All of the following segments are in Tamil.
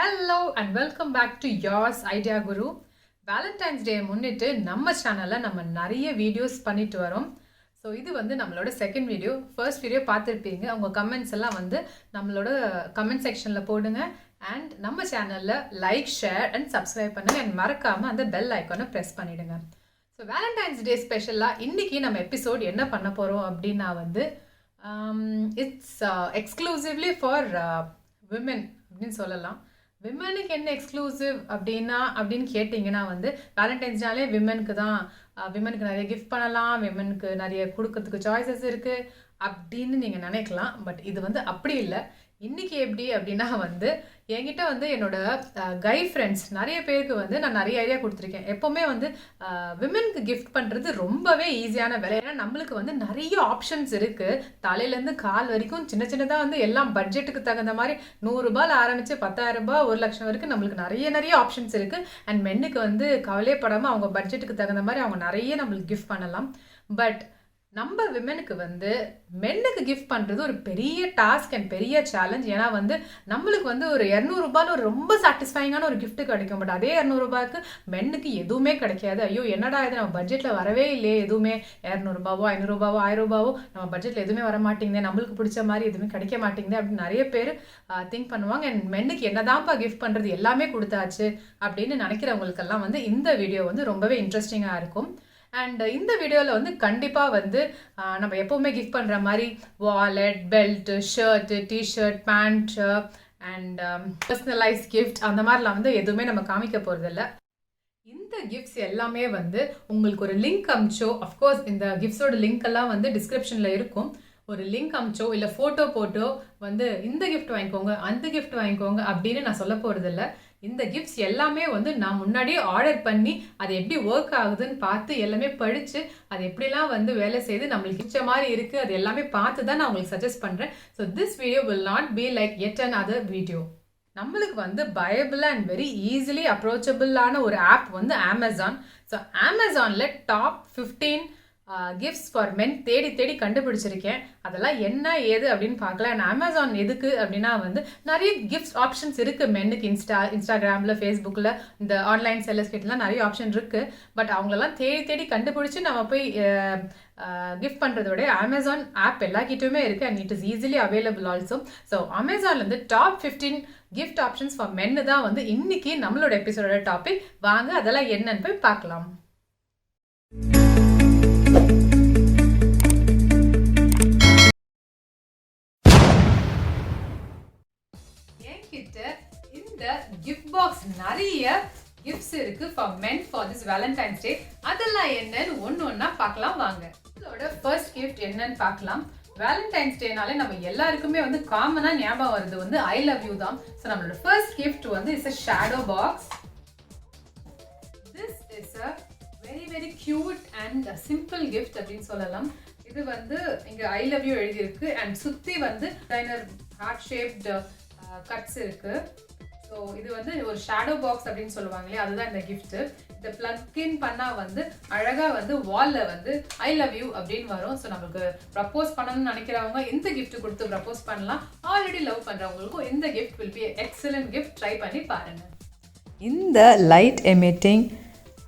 Hello and welcome back to yours Idea Guru. Valentine's Day முன்னிட்டு நம்ம சேனலில் நம்ம நிறைய வீடியோஸ் பண்ணிட்டு வரோம். ஸோ இது வந்து நம்மளோட செகண்ட் வீடியோ. ஃபர்ஸ்ட் வீடியோ பார்த்துருப்பீங்க. உங்கள் கமெண்ட்ஸ் எல்லாம் வந்து நம்மளோட கமெண்ட் செக்ஷனில் போடுங்க. அண்ட் நம்ம சேனலில் லைக், ஷேர் அண்ட் சப்ஸ்கிரைப் பண்ணுங்கள். அண்ட் மறக்காமல் அந்த பெல் ஐக்கானை ப்ரெஸ் பண்ணிவிடுங்க. ஸோ வேலண்டைன்ஸ் டே ஸ்பெஷலாக இன்றைக்கி நம்ம எபிசோட் என்ன பண்ண போகிறோம் அப்படின்னா வந்து இட்ஸ் எக்ஸ்க்ளூசிவ்லி ஃபார் விமென் அப்படின்னு சொல்லலாம். விமனுக்கு என்ன எக்ஸ்க்ளூசிவ் அப்படின்னு கேட்டிங்கன்னா வந்து வேலண்டைன்ஸ்னாலே விமனுக்கு தான். விமனுக்கு நிறைய கிஃப்ட் பண்ணலாம், விமனுக்கு நிறைய கொடுக்கறதுக்கு சாய்ஸஸ் இருக்குது அப்படின்னு நீங்கள் நினைக்கலாம். பட் இது வந்து அப்படி இல்லை. இன்றைக்கி எப்படி அப்படின்னா வந்து என்கிட்ட வந்து என்னோட கை ஃப்ரெண்ட்ஸ் நிறைய பேருக்கு வந்து நான் நிறைய ஐடியா கொடுத்துருக்கேன். எப்போவுமே வந்து விமனுக்கு கிஃப்ட் பண்ணுறது ரொம்பவே ஈஸியான வேலை. ஏன்னா நம்மளுக்கு வந்து நிறைய ஆப்ஷன்ஸ் இருக்குது. தலையிலேருந்து கால் வரைக்கும் சின்ன சின்னதாக வந்து எல்லாம் பட்ஜெட்டுக்கு தகுந்த மாதிரி 100 ரூபாயில் ஆரம்பித்து 10,000 ரூபாய் 1 லட்சம் வரைக்கும் நம்மளுக்கு நிறைய ஆப்ஷன்ஸ் இருக்குது. அண்ட் மென்னுக்கு வந்து கவலைப்படாமல் அவங்க பட்ஜெட்டுக்கு தகுந்த மாதிரி அவங்க நிறைய நம்மளுக்கு கிஃப்ட் பண்ணலாம். பட் நம்ம விமெனுக்கு வந்து மென்னுக்கு கிஃப்ட் பண்ணுறது ஒரு பெரிய டாஸ்க் அண்ட் பெரிய சேலஞ்ச். ஏன்னா வந்து நம்மளுக்கு வந்து ஒரு 200 ரூபாயில் ஒரு ரொம்ப சாட்டிஸ்ஃபைங்கான ஒரு கிஃப்ட் கிடைக்கும். பட் அதே 200 ரூபாய்க்கு மென்னுக்கு எதுவுமே கிடைக்காது. ஐயோ என்னடா இது, நம்ம பட்ஜெட்டில் வரவே இல்லையே, எதுவுமே 200 ரூபாவோ 500 ரூபாவோ 1000 ரூபாவோ நம்ம பட்ஜெட்டில் எதுவுமே வர மாட்டேங்குது, நம்மளுக்கு பிடிச்ச மாதிரி எதுவுமே கிடைக்க மாட்டேங்குது அப்படின்னு நிறைய பேர் திங்க் பண்ணுவாங்க. அண்ட் மென்னுக்கு என்னதான்ப்பா கிஃப்ட் பண்ணுறது, எல்லாமே கொடுத்தாச்சு அப்படின்னு நினைக்கிறவங்களுக்கெல்லாம் வந்து இந்த வீடியோ வந்து ரொம்பவே இன்ட்ரெஸ்டிங்காக இருக்கும். அண்ட் இந்த வீடியோவில் வந்து கண்டிப்பாக வந்து நம்ம எப்போவுமே கிஃப்ட் பண்ணுற மாதிரி wallet, belt, shirt, T-shirt, pant and personalise gift அந்த மாதிரிலாம் வந்து எதுவுமே நம்ம காமிக்க போகிறதில்ல. இந்த கிஃப்ட்ஸ் எல்லாமே வந்து உங்களுக்கு ஒரு லிங்க் அமிச்சோ, அஃப்கோர்ஸ் இந்த கிஃப்ட்ஸோட லிங்க் எல்லாம் வந்து டிஸ்கிரிப்ஷனில் இருக்கும். ஒரு லிங்க் அமிச்சோ இல்லை ஃபோட்டோ போட்டோ வந்து இந்த கிஃப்ட் வாங்கிக்கோங்க, அந்த கிஃப்ட் வாங்கிக்கோங்க அப்படின்னு நான் சொல்ல போகிறதில்ல. இந்த கிஃப்ட்ஸ் எல்லாமே வந்து நான் முன்னாடியே ஆர்டர் பண்ணி அது எப்படி ஒர்க் ஆகுதுன்னு பார்த்து எல்லாமே படித்து அது எப்படிலாம் வந்து வேலை செய்து நம்மளுக்கு பிடிச்ச மாதிரி இருக்குது அது எல்லாமே பார்த்து தான் நான் உங்களுக்கு சஜஸ்ட் பண்ணுறேன். So this video will not be like yet another video. நம்மளுக்கு வந்து பயபிள் அண்ட் வெரி ஈஸிலி அப்ரோச்சபிளான ஒரு ஆப் வந்து அமேசான். ஸோ அமேசானில் டாப் 15 கிஃப்ட்ஸ் ஃபார் மென் தேடி கண்டுபிடிச்சிருக்கேன். அதெல்லாம் என்ன ஏது அப்படின்னு பார்க்கலாம். அண்ட் அமேசான் எதுக்கு அப்படின்னா வந்து நிறைய கிஃப்ட்ஸ் ஆப்ஷன்ஸ் இருக்குது மென்னுக்கு. இன்ஸ்டாகிராமில், ஃபேஸ்புக்கில், இந்த ஆன்லைன் செல்லர்ஸ் கிட்டலாம் நிறைய ஆப்ஷன் இருக்குது. பட் அவங்களெல்லாம் தேடி கண்டுபிடிச்சி நம்ம போய் கிஃப்ட் பண்ணுறதோட அமேசான் ஆப் எல்லா கிட்டேயுமே இருக்குது. And it is easily available also. So அமேசான்லேருந்து டாப் 15 கிஃப்ட் ஆப்ஷன்ஸ் ஃபார் மென்னு தான் வந்து இன்னைக்கு நம்மளோட எபிசோடோட டாபிக். வாங்க அதெல்லாம் என்னன்னு போய் பார்க்கலாம். இந்த கிஃப்ட் பாக்ஸ் நிறைய கிஃப்ட்ஸ் இருக்கு for men for this Valentine's Day. அதெல்லாம் என்னன்னு ஒண்ணா பார்க்கலாம் வாங்க. இதோட ஃபர்ஸ்ட் கிஃப்ட் என்னன்னு பார்க்கலாம். வேலண்டைன்ஸ் டேனாலே நம்ம எல்லாருக்குமே வந்து காமனா ஞாபகம் வருது வந்து ஐ லவ் யூ தான். ஸோ நம்மளோட ஃபர்ஸ்ட் கிஃப்ட் வந்து is a shadow box. This is a very cute and a simple gift அப்படின்னு சொல்லலாம். இது வந்து இங்க ஐ லவ் யூ எழுதி இருக்கு அண்ட் சுத்தி வந்து டிசைனர் ஹார்ட் ஷேப்ட் கட்ஸ் இருக்கு. ஸோ இது வந்து ஒரு ஷேடோ பாக்ஸ் அப்படின்னு சொல்லுவாங்களே, அதுதான் இந்த கிஃப்ட். இதை பிளக் இன் பண்ணால் வந்து அழகாக வந்து வாலில் வந்து ஐ லவ் யூ அப்படின்னு வரும். ஸோ நமக்கு ப்ரப்போஸ் பண்ணணும்னு நினைக்கிறவங்க இந்த கிஃப்ட் கொடுத்து ப்ரப்போஸ் பண்ணலாம். ஆல்ரெடி லவ் பண்ணுறவங்களுக்கும் இந்த gift will be excellent gift. Try பண்ணி பாருங்கள். இந்த light emitting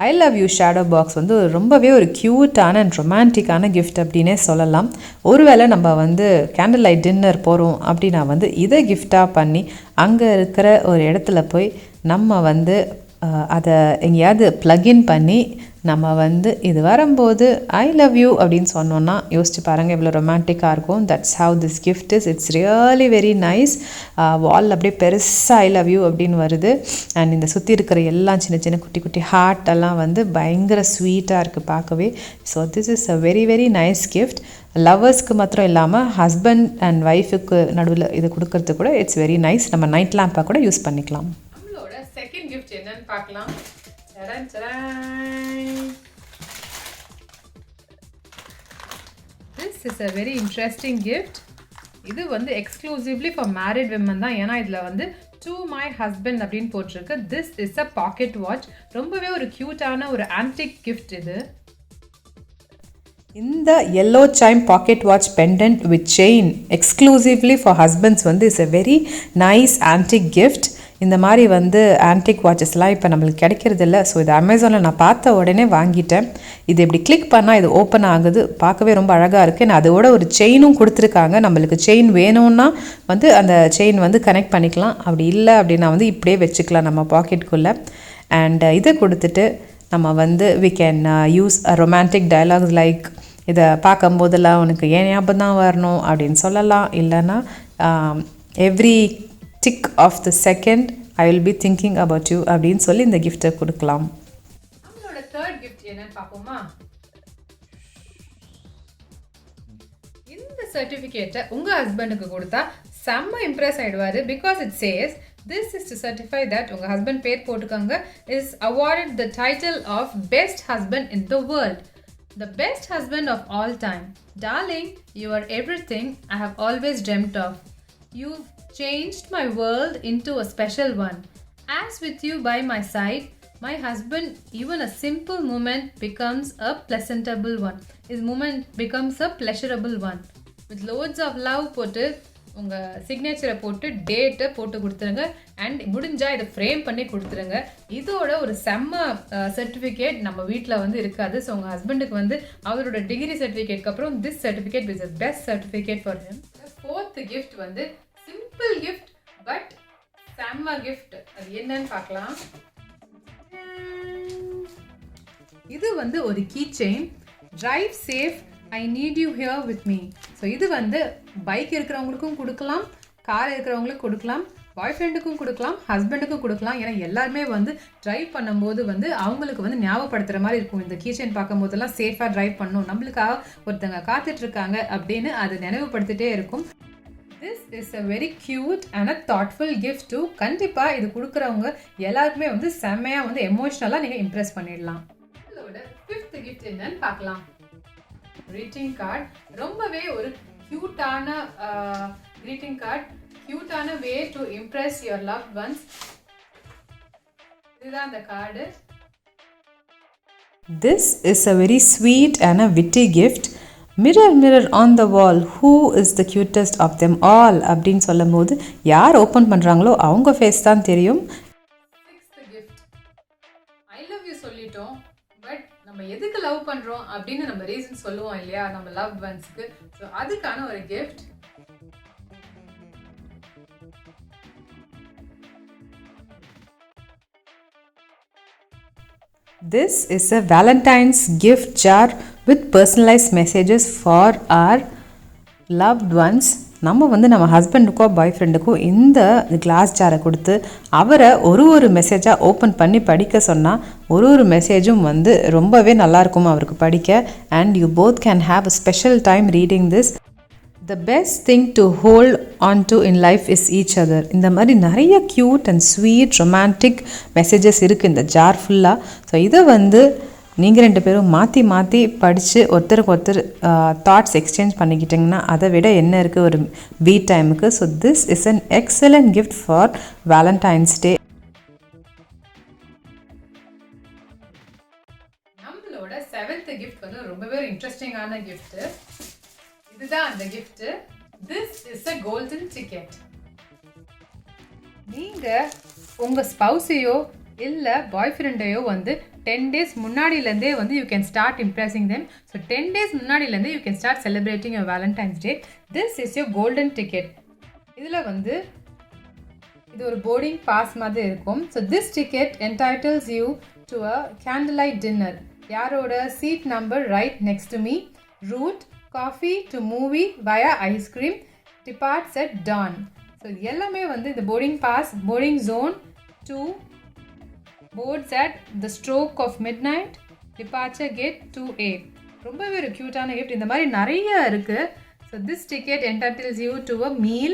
I love you shadow box வந்து ரொம்பவே ஒரு க்யூட்டான அண்ட் ரொமான்டிக்கான கிஃப்ட் அப்படின்னே சொல்லலாம். ஒருவேளை நம்ம வந்து கேண்டில் லைட் டின்னர் போகிறோம் அப்படின்னா வந்து இதை கிஃப்டாக பண்ணி அங்கே இருக்கிற ஒரு இடத்துல போய் நம்ம வந்து அதை எங்கேயாவது ப்ளக்இன் பண்ணி நம்ம வந்து இது வரும்போது ஐ லவ் யூ அப்படின்னு சொன்னோன்னா யோசிச்சு பாருங்கள் எவ்வளோ ரொமான்டிக்காக இருக்கும். That's how this gift is. It's really very nice. Wall அப்படியே பெருசாக ஐ லவ் யூ அப்படின்னு வருது. அண்ட் இந்த சுற்றி இருக்கிற எல்லாம் சின்ன குட்டி ஹார்ட் எல்லாம் வந்து பயங்கர ஸ்வீட்டாக இருக்குது பார்க்கவே. So this is a very nice gift. லவ்வர்ஸ்க்கு மாத்திரம் இல்லாமல் ஹஸ்பண்ட் அண்ட் ஒய்ஃபுக்கு நடுவில் இது கொடுக்கறது கூட இட்ஸ் வெரி நைஸ். நம்ம நைட் லேம்பாக கூட யூஸ் பண்ணிக்கலாம். நம்மளோட செகண்ட் கிஃப்ட் என்னன்னு பார்க்கலாம். This is a very interesting gift. இது வந்து எக்ஸ்க்ளூசிவ்லி ஃபார் மேரிட் விமன் தான். ஏன்னா இதில் வந்து டு மை ஹஸ்பண்ட் அப்படின்னு போட்டிருக்கு. This is a packet watch. ரொம்பவே ஒரு க்யூட்டான ஒரு ஆன்டிக் கிஃப்ட் இது. இந்த yellow chime pocket watch pendant with chain exclusively for husbands வந்து is a very nice antique gift. இந்த மாதிரி வந்து ஆன்டிக் வாட்சஸ்லாம் இப்போ நம்மளுக்கு கிடைக்கிறது இல்லை. ஸோ இது அமேசானில் நான் பார்த்த உடனே வாங்கிட்டேன். இது இப்படி கிளிக் பண்ணால் இது ஓப்பன் ஆகுது, பார்க்கவே ரொம்ப அழகாக இருக்குது. நான் அதோட ஒரு செயினும் கொடுத்துருக்காங்க. நம்மளுக்கு செயின் வேணும்னா வந்து அந்த செயின் வந்து கனெக்ட் பண்ணிக்கலாம், அப்படி இல்லை அப்படின்னா வந்து இப்படியே வச்சுக்கலாம் நம்ம பாக்கெட்டுக்குள்ளே. அண்ட் இதை கொடுத்துட்டு நம்ம வந்து we can use a romantic dialogues like இதை பார்க்கும்போதெல்லாம் உனக்கு ஏன் ஞாபகம் தான் வரணும் அப்படின்னு சொல்லலாம். இல்லைன்னா every tick of the second I will be thinking about you அப்படின்னு சொல்லி இந்த கிஃப்ட்டை கொடுக்கலாம். நம்மளோட தேர்ட் கிஃப்ட் என்னன்னு பார்ப்போமா? இந்த சர்டிஃபிகேட்டை உங்கள் ஹஸ்பண்டுக்கு கொடுத்தா செம்ம இம்ப்ரெஸ் ஆகிடுவார். Because it says this is to certify that உங்கள் ஹஸ்பண்ட் பேர் போட்டுக்கோங்க is awarded the title of best husband in the world. The best husband of all time. Darling, you are everything I have always dreamt of. You've changed my world into a special one. As with you by my side, my husband, even a simple moment becomes a pleasantable one. His moment becomes a pleasurable one. With loads of love போட்டு உங்கள் சிக்னேச்சரை போட்டு டேட்டை போட்டு கொடுத்துருங்க. அண்ட் முடிஞ்சால் இதை ஃப்ரேம் பண்ணி கொடுத்துருங்க. இதோட ஒரு செம்ம சர்டிஃபிகேட் நம்ம வீட்டில் வந்து இருக்காது. ஸோ உங்கள் ஹஸ்பண்டுக்கு வந்து அவரோட டிகிரி சர்டிஃபிகேட்க்கு அப்புறம் this certificate is the best certificate for him. Fourth gift வந்து சிம்பிள் கிஃப்ட் பட் செம்ம கிஃப்ட். அது என்னன்னு பார்க்கலாம். இது வந்து ஒரு key chain. Drive safe, I need you here with me. So இது வந்து பைக் இருக்கிறவங்களுக்கும் கொடுக்கலாம், கார் இருக்கிறவங்களுக்கும் கொடுக்கலாம், பாய் ஃப்ரெண்டுக்கும் கொடுக்கலாம், ஹஸ்பண்டுக்கும் கொடுக்கலாம். ஏன்னா எல்லாருமே வந்து ட்ரைவ் பண்ணும்போது வந்து அவங்களுக்கு வந்து ஞாபகப்படுத்துகிற மாதிரி இருக்கும். இந்த கீச்சைன் பார்க்கும் போதெல்லாம் சேஃபாக ட்ரைவ் பண்ணணும், நம்மளுக்காக ஒருத்தங்க காத்துட்ருக்காங்க அப்படின்னு அது நினைவுபடுத்திட்டே இருக்கும். This is a very cute and a thoughtful gift too. கண்டிப்பாக இது கொடுக்குறவங்க எல்லாருக்குமே வந்து செம்மையாக வந்து எமோஷ்னலாக நீங்கள் இம்ப்ரெஸ் பண்ணிடலாம். இதோட ஃபிஃப்த் கிஃப்ட் என்னன்னு பார்க்கலாம். greeting card. ரொம்பவே ஒரு கியூட்டான greeting card, கியூட்டான way to impress your loved ones. இதுதான் அந்த card. This is a very sweet and a witty gift. Mirror, mirror on the wall, who is the cutest of them all அப்படின்னு சொல்லும் போது யார் ஓப்பன் பண்ணுறாங்களோ அவங்க ஃபேஸ் தான் தெரியும். Sixth gift. I love you சொல்லிட்டோம், பட் நம்ம எதுக்கு லவ் பண்ணுறோம் அப்படின்னு நம்ம ரீசன் சொல்லுவோம் இல்லையா நம்ம லவ் ஒன்ஸ்க்கு. ஸோ அதுக்கான ஒரு gift. This is a Valentine's gift jar with personalized messages for our loved ones. நம்ம வந்து நம்ம ஹஸ்பண்டுக்கோ பாய் ஃப்ரெண்டுக்கோ இந்த கிளாஸ் ஜாரை கொடுத்து அவரை ஒரு மெசேஜாக ஓப்பன் பண்ணி படிக்க சொன்னால் ஒரு மெசேஜும் வந்து ரொம்பவே நல்லாயிருக்கும் அவருக்கு படிக்க. And you both can have a special time reading this. The best thing to hold on to in life is each other. இந்த மாதிரி நிறைய cute and sweet romantic messages இருக்குது இந்த ஜார் ஃபுல்லாக. ஸோ இதை வந்து நீங்கள் ரெண்டு பேரும் மாற்றி படித்து ஒருத்தருக்கு ஒருத்தர் தாட்ஸ் எக்ஸ்சேஞ்ச் பண்ணிக்கிட்டிங்கன்னா அதை விட என்ன இருக்குது ஒரு பீ டைமுக்கு. So this is an excellent gift for Valentine's Day. நம்மளோட செவன்த் கிஃப்ட் வந்து ரொம்பவே இன்ட்ரெஸ்டிங்கான கிஃப்ட். இதுதான் அந்த gift. This is a golden ticket. நீங்கள் உங்கள் ஸ்பௌஸையோ இல்லை பாய் ஃப்ரெண்டையோ வந்து 10 days முன்னாடியிலேருந்தே வந்து you can start impressing them. So 10 days முன்னாடியிலேருந்தே you can start celebrating your Valentine's Day. This is your golden ticket. இதில் வந்து இது ஒரு போர்டிங் பாஸ் மாதிரி இருக்கும். So this ticket entitles you to a candle light dinner. யாரோட seat number right next to me. Route coffee to movie via ice cream. Departs at dawn. So எல்லாமே வந்து இந்த boarding pass, boarding zone two boards at the stroke of midnight, departure gate 2A. ரொம்பவே ஒரு க்யூட்டான கிஃப்ட். இந்த மாதிரி நிறைய இருக்குது. So this ticket entitles you to a meal.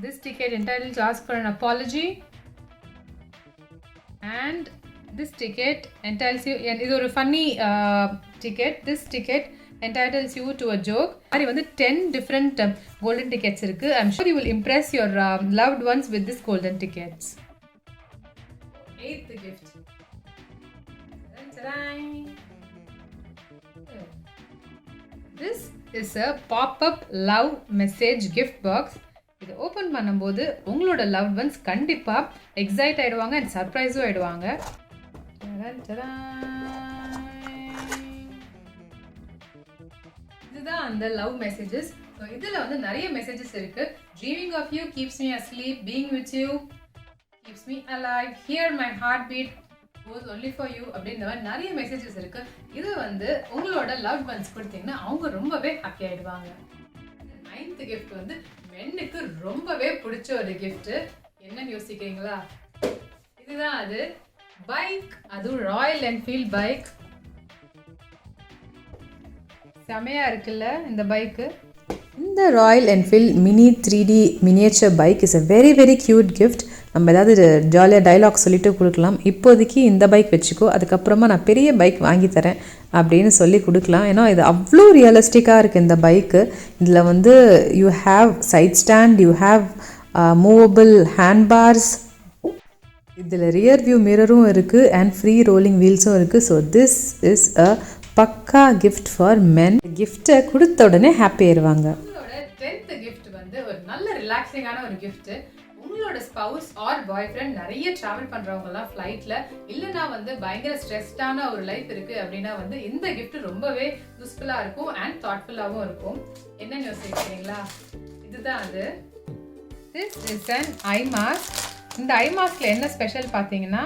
This ticket entitles to ask for an apology. And this ticket entitles you, இது ஒரு funny ticket. This ticket entitles you to a joke. மாதிரி வந்து 10 different golden tickets இருக்குது. I'm sure you will impress your loved ones with this golden tickets. Eighth gift. This is a pop-up love message gift box. இதை ஓப்பன் பண்ணும்போது உங்களோட லவ்ட் ஒன்ஸ் கண்டிப்பாக எக்ஸைட் ஆகிடுவாங்க அண்ட் சர்ப்ரைஸும் ஆகிடுவாங்க. இதுதான் அந்த லவ் மெசேஜஸ். ஸோ இதில் வந்து நிறைய மெசேஜஸ் இருக்குது. Dreaming of you, keeps me asleep, being with you, keeps me alive, hear my heart beat, goes only for you அப்படின்ற மாதிரி நிறைய மெசேஜஸ் இருக்குது. இது வந்து உங்களோட லவ் ஒன்ஸ் கொடுத்தீங்கன்னா அவங்க ரொம்பவே ஹாப்பி ஆகிடுவாங்க. 9th gift வந்து மென்னுக்கு ரொம்பவே பிடிச்ச ஒரு gift. என்னன்னு யோசிக்கிறீங்களா? இதுதான் அது, பைக். அதுவும் ராயல் என்ஃபீல்ட் பைக். செமையா இருக்குல்ல இந்த பைக்கு. இந்த Royal Enfield mini 3D miniature bike is a very very cute gift. நம்ம ஏதாவது ஜாலியாக டைலாக் சொல்லிட்டு கொடுக்கலாம். இப்போதைக்கு இந்த பைக் வச்சுக்கோ, அதுக்கப்புறமா நான் பெரிய பைக் வாங்கி தரேன் அப்படின்னு சொல்லி கொடுக்கலாம். ஏன்னா இது அவ்வளோ ரியலிஸ்டிக்காக இருக்குது இந்த பைக்கு. இதில் வந்து you have side stand, you have movable handle bars, இதில் ரியர் வியூ மிரரும் இருக்குது அண்ட் ஃப்ரீ ரோலிங் வீல்ஸும் இருக்குது. ஸோ திஸ் இஸ் அ பக்கா கிஃப்ட் ஃபார் மென். கிஃப்ட்டை கொடுத்த உடனே ஹாப்பி ஆயிடுவாங்க. உங்களோட 10th gift வந்து ஒரு நல்ல ரிலாக்ஸிங்கான ஒரு gift. உங்களோட ஸ்பவுஸ் ஆர் பாய் ஃப்ரெண்ட் நிறைய ட்ராவல் பண்ணுறவங்கலாம் ஃப்ளைட்டில் இல்லைனா வந்து பயங்கர ஸ்ட்ரெஸ்டான ஒரு லைஃப் இருக்குது அப்படின்னா வந்து இந்த கிஃப்ட் ரொம்பவே யூஸ்ஃபுல்லாக இருக்கும் அண்ட் தாட்ஃபுல்லாகவும் இருக்கும். என்னன்னு யோசிக்கிறீங்களா? இதுதான் அது. This is an eye mask. இந்த ஐ மாஸ்கில் என்ன ஸ்பெஷல் பார்த்தீங்கன்னா,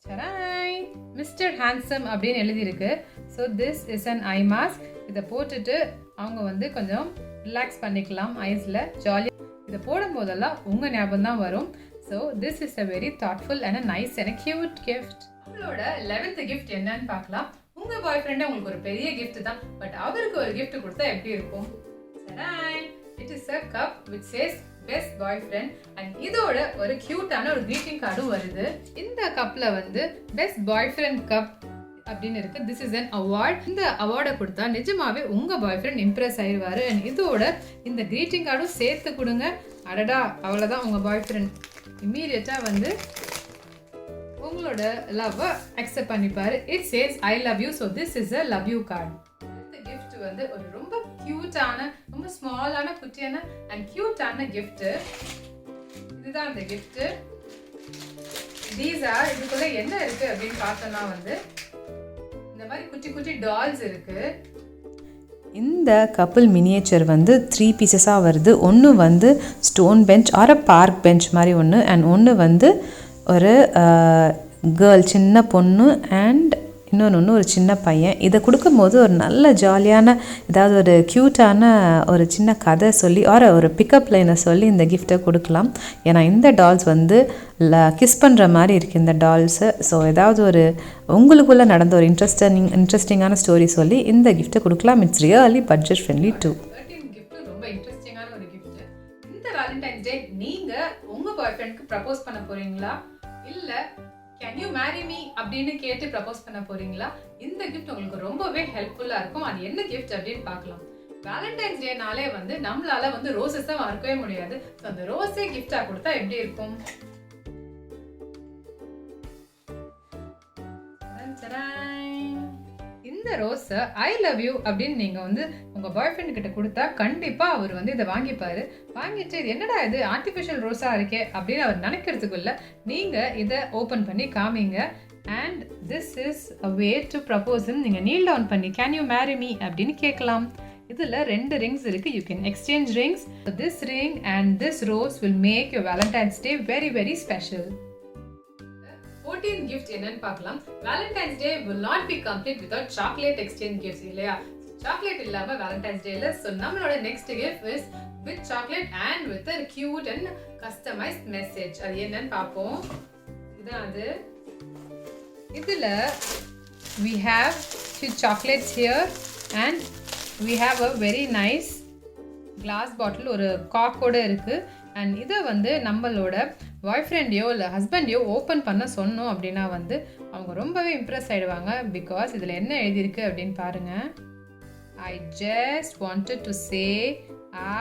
சராய் மிஸ்டர் ஹேண்ட்ஸம் அப்படின்னு எழுதியிருக்கு. So this is an eye mask. இதை போட்டுட்டு அவங்க வந்து கொஞ்சம் ரிலாக்ஸ் பண்ணிக்கலாம் ஐஸில் ஜாலியாக. இதை போடும் போதெல்லாம் உங்கள் ஞாபகம் தான் வரும். So this is a very thoughtful and a nice and a cute gift. உங்களோட 11th gift என்னன்னு பார்க்கலாம். உங்கள் பாய் ஃப்ரெண்டே உங்களுக்கு ஒரு பெரிய gift தான், பட் அவருக்கு ஒரு gift கொடுத்தா எப்படி இருக்கும்? சராய், it is a cup which says best boyfriend and இதோட ஒரு கியூட்டான ஒரு greeting கார்டும் வருது. இந்த கப்பில் வந்து பெஸ்ட் பாய் ஃப்ரெண்ட் கப் அப்படின்னு இருக்கு. This is an award. இந்த அவார்டை கொடுத்தா நிஜமாவே உங்க பாய் ஃப்ரெண்ட் இம்ப்ரெஸ் ஆயிடுவாரு. அண்ட் இதோட இந்த கிரீட்டிங் கார்டும் சேர்த்து கொடுங்க. அடடா, அவ்வளோதான், உங்க பாய் ஃப்ரெண்ட் இம்மீடியட்டா வந்து உங்களோட லவ்வை அக்செப்ட் பண்ணிப்பாரு. It says I love you. So this is a love you card. இந்த கிஃப்ட் வந்து ஒரு ரொம்ப கியூட்டான, ரொம்ப ஸ்மாலான, குட்டியான அண்ட் கியூட்டான கிஃப்ட். இதுதான் அந்த கிஃப்ட். இதுக்குள்ள என்ன இருக்கு அப்படின்னு பார்த்தோம்னா வந்து இந்த மாதிரி குட்டி குட்டி டால்ஸ் இருக்கு. இந்த கப்பிள் மினியேச்சர் வந்து 3 பீசஸாக வருது. ஒன்று வந்து ஸ்டோன் பெஞ்ச் ஆர் அ பார்க் பெஞ்ச் மாதிரி ஒன்று, அண்ட் ஒன்று வந்து ஒரு கேர்ள் சின்ன பொண்ணு அண்ட் இன்னொன்று ஒரு சின்ன பையன். இதை கொடுக்கும்போது ஒரு நல்ல ஜாலியான ஏதாவது ஒரு க்யூட்டான ஒரு சின்ன கதை சொல்லி ஒரு பிக்கப் லைனை சொல்லி இந்த கிஃப்ட்டை கொடுக்கலாம். ஏன்னா இந்த டால்ஸ் வந்து கிஸ் பண்ணுற மாதிரி இருக்குது இந்த டால்ஸு. ஸோ ஏதாவது ஒரு உங்களுக்குள்ளே நடந்த ஒரு இன்ட்ரெஸ்டிங்கான ஸ்டோரி சொல்லி இந்த கிஃப்ட்டை கொடுக்கலாம். It's really budget friendly too. ரொம்ப இன்ட்ரெஸ்டிங்கான ஒரு கிஃப்ட். இந்த வேலண்டைன்ஸ் டே நீங்க உங்க பாய் ஃப்ரெண்ட்க்கு ப்ரப்போஸ் பண்ண போறீங்களா, இல்ல கேன் யூ மேரி மீ அப்படின்னு கேட்டு ப்ரப்போஸ் பண்ண போறீங்களா? இந்த கிஃப்ட் உங்களுக்கு ரொம்பவே ஹெல்ப்ஃபுல்லா இருக்கும். அது என்ன கிஃப்ட் அப்படின்னு பார்க்கலாம். வேலண்டைன்ஸ் டேனாலே வந்து நம்மளால வந்து ரோசஸ் தான் மறக்கவே முடியாது. ஸோ அந்த ரோஸே கிஃப்டா கொடுத்தா எப்படி இருக்கும்? இந்த ரோஸ் ஐ லவ் யூ அப்படின்னு நீங்க வந்து உங்க பாய் ஃப்ரெண்ட் கிட்ட கொடுத்தா கண்டிப்பா அவர் வந்து இதை வாங்கிப்பாரு. வாங்கிட்டு இது என்னடா இது ஆர்டிஃபிஷியல் ரோஸா இருக்கே அப்படின்னு அவர் நினைக்கிறதுக்குள்ள நீங்க இதை ஓபன் பண்ணி காமிங்க. And this is a way to propose. நீங்க நீல் டவுன் பண்ணி கேன் யூ மேரி மீ அப்படின்னு கேட்கலாம். இதுல 2 ரிங்ஸ் இருக்கு. You can exchange rings. This ring and this rose will make your Valentine's day very very special. 14th gift என்னன்னு பார்க்கலாம். Valentine's day will not be complete without chocolate exchange gifts இல்லையா? சாக்லேட் இல்லாம வேலண்டைன்ஸ் டே இல்ல. ஸோ நம்மளோட next gift is with chocolate and with a cute and customized message. அது என்னன்னு பார்ப்போம். இதான் அது. இதுல we have few chocolates here and we have a very nice glass bottle. ஒரு காக்கோட இருக்கு. அண்ட் இதை வந்து நம்மளோட பாய் ஃப்ரெண்டையோ இல்லை ஹஸ்பண்டையோ ஓப்பன் பண்ண சொன்னோம் அப்படின்னா வந்து அவங்க ரொம்பவே இம்ப்ரெஸ் ஆகிடுவாங்க. பிகாஸ் இதில் என்ன எழுதியிருக்கு அப்படின்னு பாருங்கள். I just wanted to say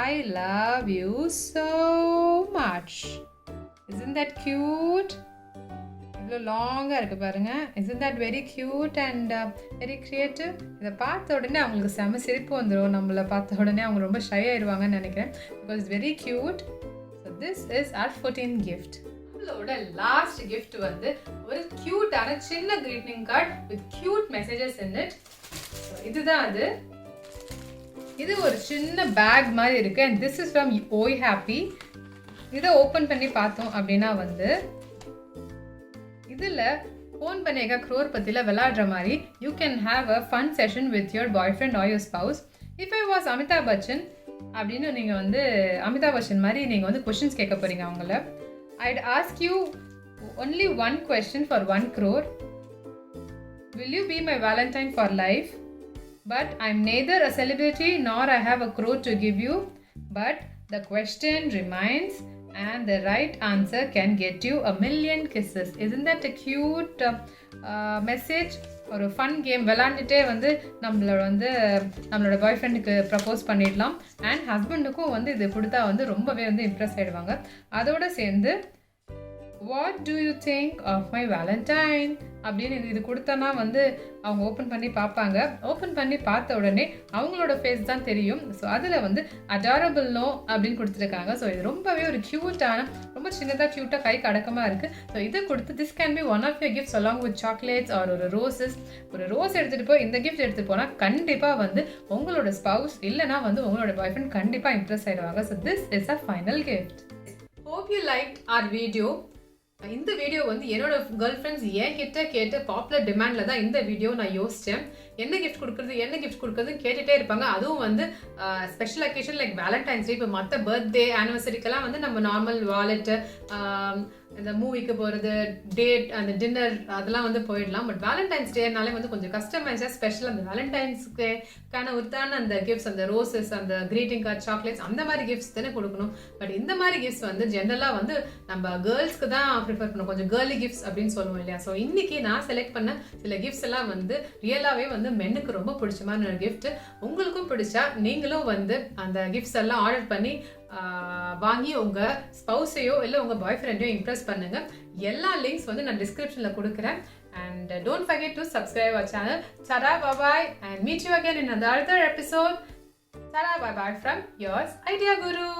I love you so much. Isn't that cute? இவ்வளோ லாங்காக இருக்குது பாருங்கள். isn't that very cute and very creative? இதை பார்த்த உடனே அவங்களுக்கு செம சிரிப்பு வந்துடும். நம்மளை பார்த்த உடனே அவங்க ரொம்ப ஷை ஆயிடுவாங்கன்னு நினைக்கிறேன். Because it's very cute. So this is our 14th gift. நம்மளோட லாஸ்ட் கிஃப்ட் வந்து ஒரு க்யூட்டான சின்ன greeting card with cute messages in it. இதுதான் அது. இது ஒரு சின்ன பேக் மாதிரி இருக்கு. and this is from Oi Happy. இதை ஓப்பன் பண்ணி பார்த்தோம் அப்படின்னா வந்து இதில் ஃபோன் பண்ணியக்கா க்ரோர் பற்றியில் விளையாடுற மாதிரி you can have a fun session with your boyfriend or your spouse. If I was Amitabh Bachchan அப்படின்னு நீங்கள் வந்து அமிதாப் பச்சன் மாதிரி நீங்கள் வந்து கொஷின்ஸ் கேட்க போகிறீங்க அவங்கள. I'd ask you only one question for 1 crore. Will you be my Valentine for life? But I'm neither a celebrity nor I have a crore to give you. But the question remains and the right answer can get you 1,000,000 kisses. Isn't that a cute message? ஒரு ஃபன் கேம் விளாண்டுட்டே வந்து நம்மளோட பாய் ஃப்ரெண்டுக்கு ப்ரப்போஸ் பண்ணிடலாம். அண்ட் ஹஸ்பண்டுக்கும் வந்து இது கொடுத்தா வந்து ரொம்பவே வந்து இம்ப்ரெஸ் ஆகிடுவாங்க. அதோடு சேர்ந்து what do you think of my valentine அப்படின்னு இது கொடுத்தனா வந்து அவங்க ஓப்பன் பண்ணி பார்ப்பாங்க. ஓப்பன் பண்ணி பார்த்த உடனே அவங்களோட ஃபேஸ் தான் தெரியும். ஸோ அதில் வந்து அடாரபிள் நோ அப்படின்னு கொடுத்துருக்காங்க. ஸோ இது ரொம்பவே ஒரு க்யூட்டான, ரொம்ப சின்னதாக க்யூட்டாக கைக்கு அடக்கமாக இருக்குது. ஸோ இதை கொடுத்து this can be one of your gifts along with chocolates or ஒரு ரோஸஸ். ஒரு ரோஸ் எடுத்துகிட்டு போய் இந்த கிஃப்ட் எடுத்துகிட்டு போனால் கண்டிப்பாக வந்து உங்களோட ஸ்பவுஸ் இல்லைனா வந்து உங்களோட பாய் ஃப்ரெண்ட் கண்டிப்பாக இம்ப்ரெஸ் ஆகிடுவாங்க. So this is a final gift. Hope you like our video. இந்த வீடியோ வந்து என்னோட கேர்ள் ஃப்ரெண்ட்ஸ் என்கிட்ட கேட்டு பாப்புலர் டிமாண்டில் தான் இந்த வீடியோ நான் யோசித்தேன். என்ன கிஃப்ட் கொடுக்குறதுன்னு கேட்டுகிட்டே இருப்பாங்க. அதுவும் வந்து ஸ்பெஷல் அக்கேஷன் லைக் வேலண்டைன்ஸ் டே. இப்போ மற்ற பர்த்டே ஆனிவர்சரிக்கெல்லாம் வந்து நம்ம நார்மல் வாலெட்டு, இந்த மூவிக்கு போகிறது, டேட், அந்த டின்னர் அதெல்லாம் வந்து போயிடலாம். பட் வேலண்டைன்ஸ் டேனாலே வந்து கொஞ்சம் கஸ்டமைஸாக ஸ்பெஷல் அந்த வேலண்டைன்ஸ்க்கான ஒருத்தான அந்த கிஃப்ட்ஸ், அந்த ரோசஸ், அந்த கிரீட்டிங் கார்ட், சாக்லேட்ஸ், அந்த மாதிரி கிஃப்ட்ஸ் தானே கொடுக்கணும். பட் இந்த மாதிரி கிஃப்ட்ஸ் வந்து ஜென்ரலாக வந்து நம்ம கேர்ள்ஸ்க்கு தான் ப்ரிஃபர் பண்ணணும். கொஞ்சம் கேர்லி கிஃப்ட்ஸ் அப்படின்னு சொல்லுவோம் இல்லையா. ஸோ இன்னைக்கு நான் செலக்ட் பண்ண சில கிஃப்ட்ஸ் எல்லாம் வந்து ரியலாகவே வந்து மென்னுக்கு ரொம்ப பிடிச்ச மாதிரி ஒரு கிஃப்ட். உங்களுக்கும் பிடிச்சா நீங்களும் வந்து அந்த கிஃப்ட்ஸ் எல்லாம் ஆர்டர் பண்ணி வாங்கி உங்கள் ஸ்பவுஸையோ இல்லை உங்கள் பாய் ஃப்ரெண்டையோ இம்ப்ரெஸ் பண்ணுங்கள். எல்லா லிங்க்ஸ் வந்து நான் டிஸ்கிரிப்ஷனில் கொடுக்குறேன். And don't forget to subscribe our channel. Tada, bye-bye, and meet you again in another episode. Tada, bye-bye from yours, Idea Guru.